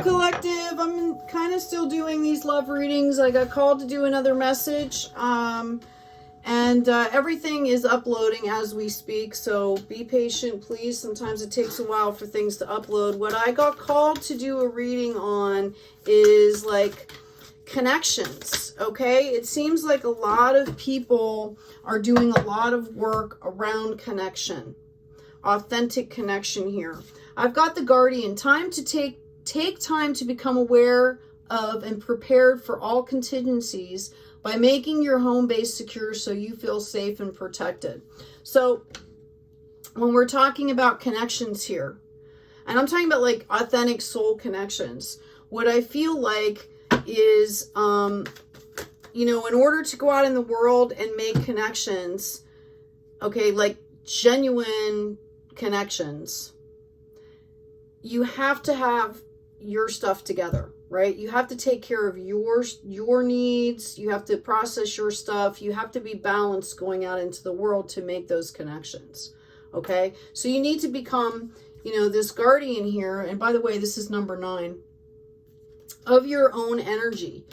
collective, I'm kind of still doing these love readings. I got called to do another message. And everything is uploading as we speak, so be patient, please. Sometimes it takes a while for things to upload. What I got called to do a reading on is like connections, okay? It seems like a lot of people are doing a lot of work around connection, authentic connection here. I've got the Guardian. Time to take time to become aware of and prepared for all contingencies by making your home base secure so you feel safe and protected. So when we're talking about connections here, and I'm talking about like authentic soul connections, what I feel like is, you know, in order to go out in the world and make connections, okay, like genuine connections, you have to have your stuff together, right? You have to take care of your needs. You have to process your stuff. You have to be balanced going out into the world to make those connections, okay? So you need to become, you know, this guardian here. And by the way, this is number 9 of your own energy.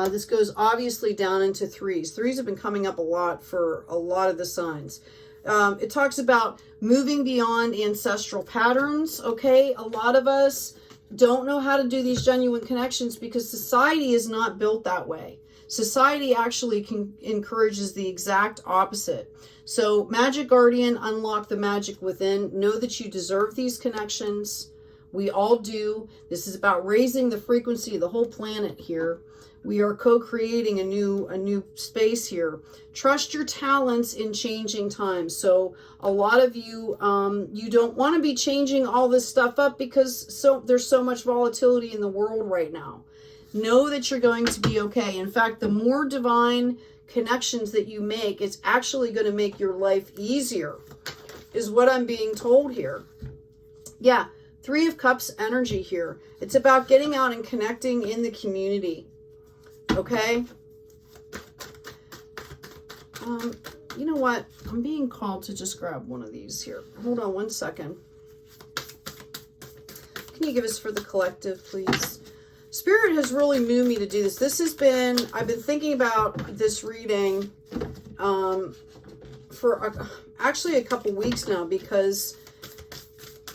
This goes obviously down into 3s. 3s have been coming up a lot for a lot of the signs. It talks about moving beyond ancestral patterns, okay? A lot of us don't know how to do these genuine connections because society is not built that way. Society actually encourages the exact opposite. So Magic Guardian, unlock the magic within. Know that you deserve these connections. We all do. This is about raising the frequency of the whole planet here. We are co-creating a new space here. Trust your talents in changing times. So a lot of you, you don't want to be changing all this stuff up because there's so much volatility in the world right now. Know that you're going to be okay. In fact, the more divine connections that you make, it's actually going to make your life easier, is what I'm being told here. Yeah, 3 of Cups energy here. It's about getting out and connecting in the community. Okay. You know what? I'm being called to just grab one of these here. Hold on one second. Can you give us for the collective, please? Spirit has really moved me to do this. This has been, I've been thinking about this reading for actually a couple weeks now, because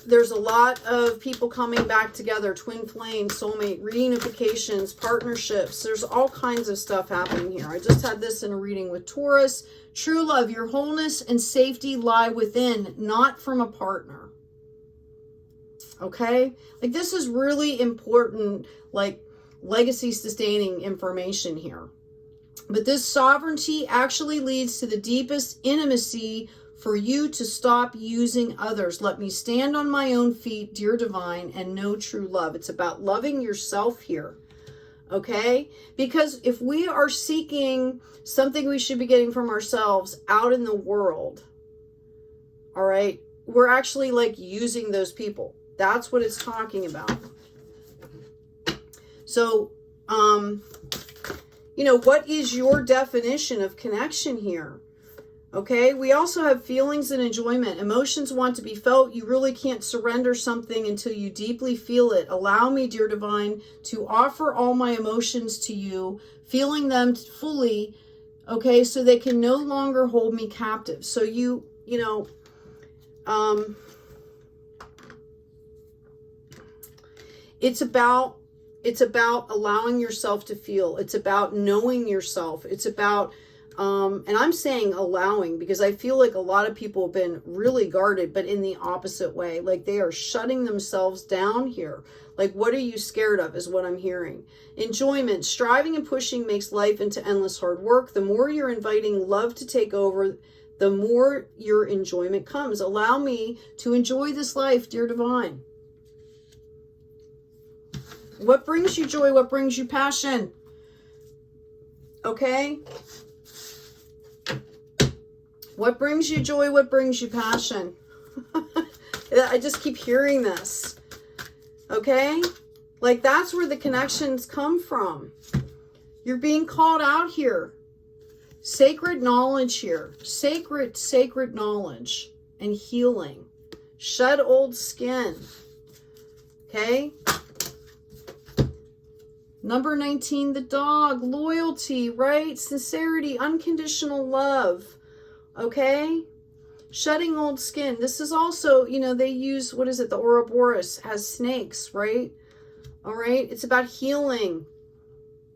there's a lot of people coming back together, twin flame, soulmate, reunifications, partnerships. There's all kinds of stuff happening here. I just had this in a reading with Taurus. True love, your wholeness and safety lie within, not from a partner. Okay? Like, this is really important, like, legacy sustaining information here. But this sovereignty actually leads to the deepest intimacy for you to stop using others. Let me stand on my own feet, dear divine, and know true love. It's about loving yourself here, okay? Because if we are seeking something we should be getting from ourselves out in the world, all right, we're actually like using those people. That's what it's talking about. So, you know, what is your definition of connection here? Okay, we also have feelings and enjoyment. Emotions want to be felt. You really can't surrender something until you deeply feel it. Allow me, dear divine, to offer all my emotions to you, feeling them fully, okay, so they can no longer hold me captive. So you know, it's about allowing yourself to feel. It's about knowing yourself. It's about and I'm saying allowing, because I feel like a lot of people have been really guarded, but in the opposite way. Like, they are shutting themselves down here. Like, what are you scared of is what I'm hearing. Enjoyment, striving and pushing makes life into endless hard work. The more you're inviting love to take over, the more your enjoyment comes. Allow me to enjoy this life, dear divine. What brings you joy? What brings you passion? Okay? What brings you joy? What brings you passion? I just keep hearing this. Okay? Like, that's where the connections come from. You're being called out here. Sacred knowledge here. Sacred knowledge and healing. Shed old skin. Okay? Number 19, the dog, loyalty, right? Sincerity, unconditional love, okay? Shedding old skin. This is also, you know, they use, what is it? The Ouroboros has snakes, right? All right. It's about healing.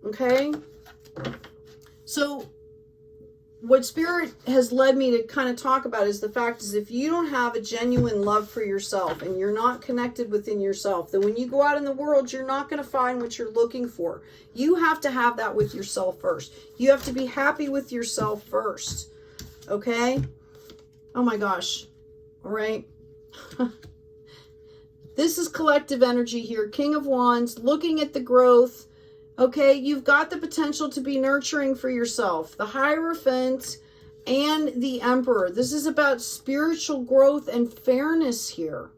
Okay. So what Spirit has led me to kind of talk about is the fact is if you don't have a genuine love for yourself and you're not connected within yourself, then when you go out in the world, you're not going to find what you're looking for. You have to have that with yourself first. You have to be happy with yourself first. Okay. Oh my gosh. All right. This is collective energy here. King of Wands, looking at the growth. Okay, you've got the potential to be nurturing for yourself. The Hierophant and the Emperor. This is about spiritual growth and fairness here.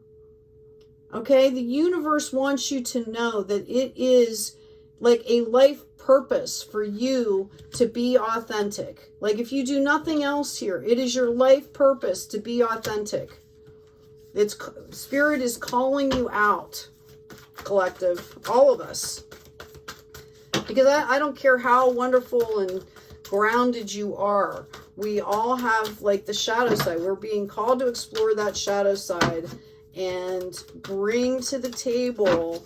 Okay, the universe wants you to know that it is like a life purpose for you to be authentic. Like if you do nothing else here, it is your life purpose to be authentic. It's Spirit is calling you out, collective, all of us. Because I don't care how wonderful and grounded you are. We all have like the shadow side. We're being called to explore that shadow side and bring to the table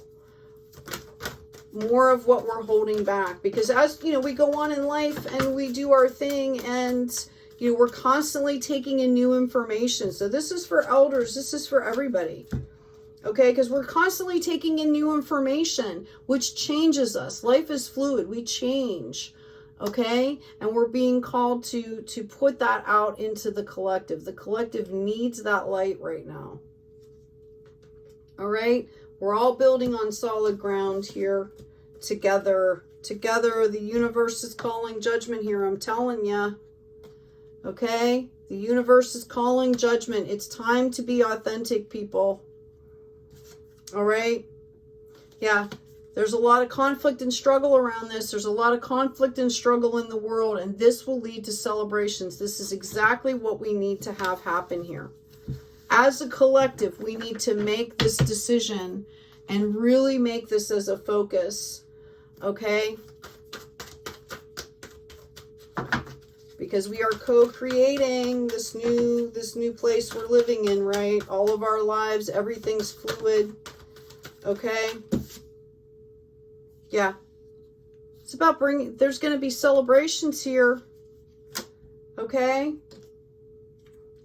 more of what we're holding back. Because as you know, we go on in life and we do our thing and you know, we're constantly taking in new information. So this is for elders. This is for everybody. Okay, because we're constantly taking in new information, which changes us. Life is fluid. We change. Okay, and we're being called to put that out into the collective. The collective needs that light right now. All right, we're all building on solid ground here together. Together, the universe is calling judgment here. I'm telling you. Okay, the universe is calling judgment. It's time to be authentic, people. All right. Yeah. There's a lot of conflict and struggle around this. There's a lot of conflict and struggle in the world, and this will lead to celebrations. This is exactly what we need to have happen here. As a collective, we need to make this decision and really make this as a focus. Okay. Because we are co-creating this new place we're living in, right? All of our lives, everything's fluid. Okay. Yeah. It's about bringing, there's going to be celebrations here. Okay.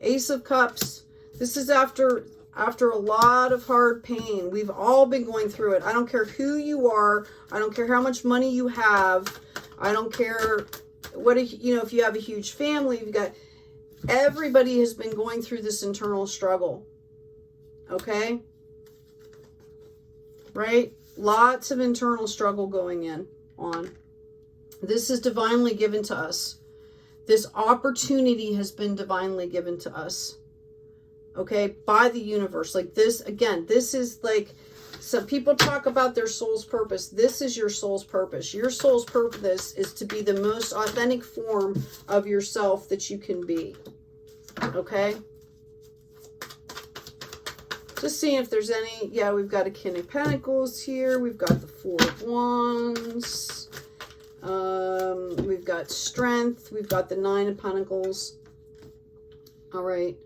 Ace of Cups. This is after a lot of hard pain. We've all been going through it. I don't care who you are. I don't care how much money you have. I don't care what, you know, if you have a huge family, you've got, everybody has been going through this internal struggle. Okay. Right? Lots of internal struggle going on. This is divinely given to us. This opportunity has been divinely given to us. Okay? By the universe. Like this, again, this is like, some people talk about their soul's purpose. This is your soul's purpose. Your soul's purpose is to be the most authentic form of yourself that you can be. Okay? Just seeing if there's any, yeah, we've got a King of Pentacles here. We've got the Four of Wands. We've got Strength. We've got the Nine of Pentacles. All right.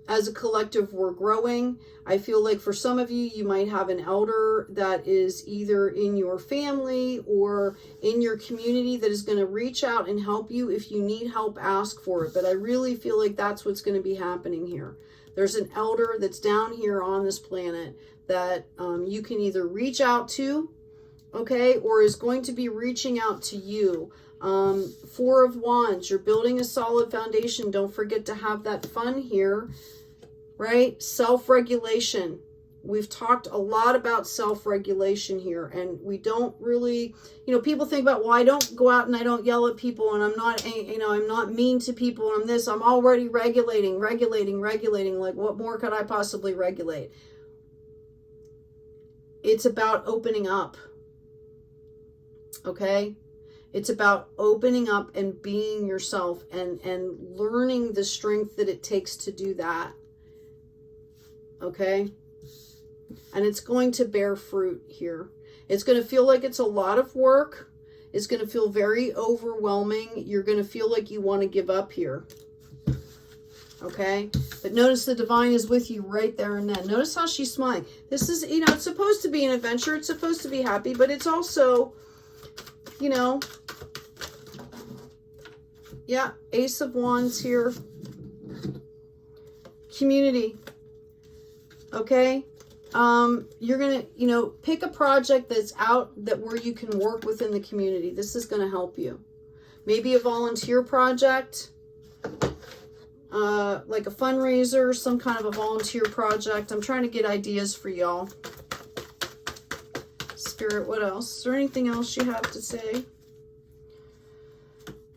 As a collective, we're growing. I feel like for some of you, you might have an elder that is either in your family or in your community that is going to reach out and help you. If you need help, ask for it. But I really feel like that's what's going to be happening here. There's an elder that's down here on this planet that you can either reach out to, okay, or is going to be reaching out to you. Four of Wands, you're building a solid foundation. Don't forget to have that fun here, right? Self-regulation. We've talked a lot about self-regulation here, and we don't really, you know, people think about, well, I don't go out and I don't yell at people, and I'm not, you know, I'm not mean to people, and I'm this, I'm already regulating. Like, what more could I possibly regulate? It's about opening up, okay? It's about opening up and being yourself and learning the strength that it takes to do that. Okay? and it's going to bear fruit here. It's going to feel like it's a lot of work. It's going to feel very overwhelming. You're going to feel like you want to give up here. Okay? But notice the divine is with you right there and then. Notice how she's smiling. This is, you know, it's supposed to be an adventure. It's supposed to be happy, but it's also, you know, yeah, Ace of Wands here. Community. Okay? You're going to, you know, pick a project that's out that where you can work within the community. This is going to help you. Maybe a volunteer project, like a fundraiser, some kind of a volunteer project. I'm trying to get ideas for y'all. Spirit, what else? Is there anything else you have to say?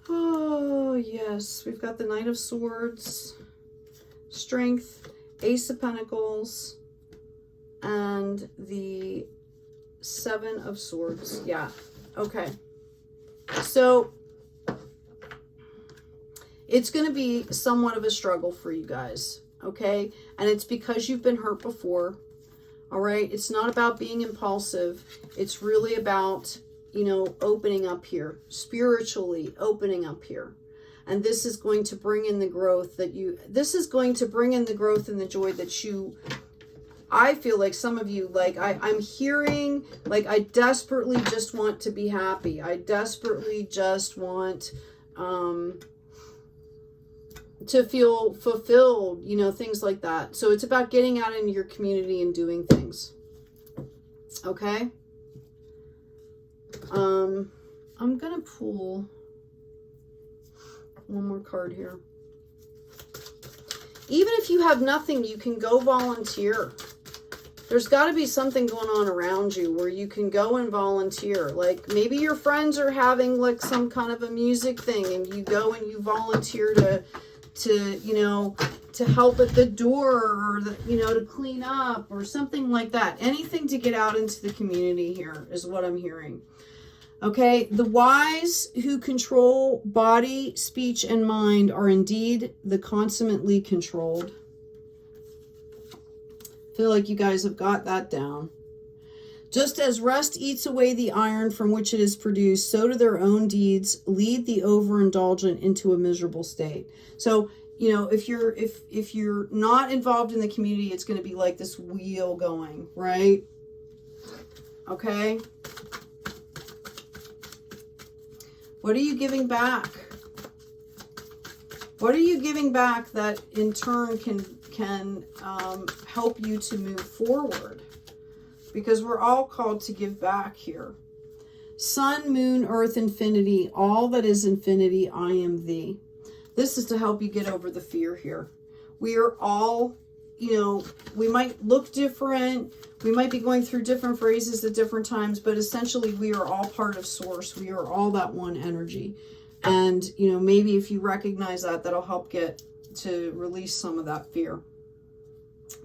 Oh, yes. We've got the Knight of Swords, Strength, Ace of Pentacles, and the Seven of Swords. Yeah. Okay. So it's going to be somewhat of a struggle for you guys. Okay. And it's because you've been hurt before. All right. It's not about being impulsive. It's really about, you know, opening up here, spiritually opening up here. And this is going to bring in the growth that you, this is going to bring in the growth and the joy that you, I feel like some of you, like I'm hearing, like I desperately just want to be happy. I desperately just want to feel fulfilled, you know, things like that. So it's about getting out into your community and doing things. Okay. I'm going to pull one more card here. Even if you have nothing, you can go volunteer. There's got to be something going on around you where you can go and volunteer. Like maybe your friends are having like some kind of a music thing and you go and you volunteer to you know, to help at the door or, you know, to clean up or something like that. Anything to get out into the community here is what I'm hearing. Okay, the wise who control body, speech, and mind are indeed the consummately controlled. I feel like you guys have got that down. Just as rust eats away the iron from which it is produced, so do their own deeds lead the overindulgent into a miserable state. So, you know, if you're not involved in the community, it's going to be like this wheel going, right? Okay. What are you giving back? What are you giving back that in turn can help you to move forward? Because we're all called to give back here. Sun, moon, earth, infinity, all that is infinity, I am thee. This is to help you get over the fear here. We are all, you know, we might look different. We might be going through different phrases at different times, but essentially we are all part of source. We are all that one energy. And, you know, maybe if you recognize that, that'll help get to release some of that fear.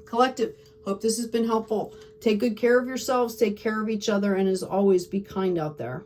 Collective, hope this has been helpful. Take good care of yourselves, take care of each other, and as always, be kind out there.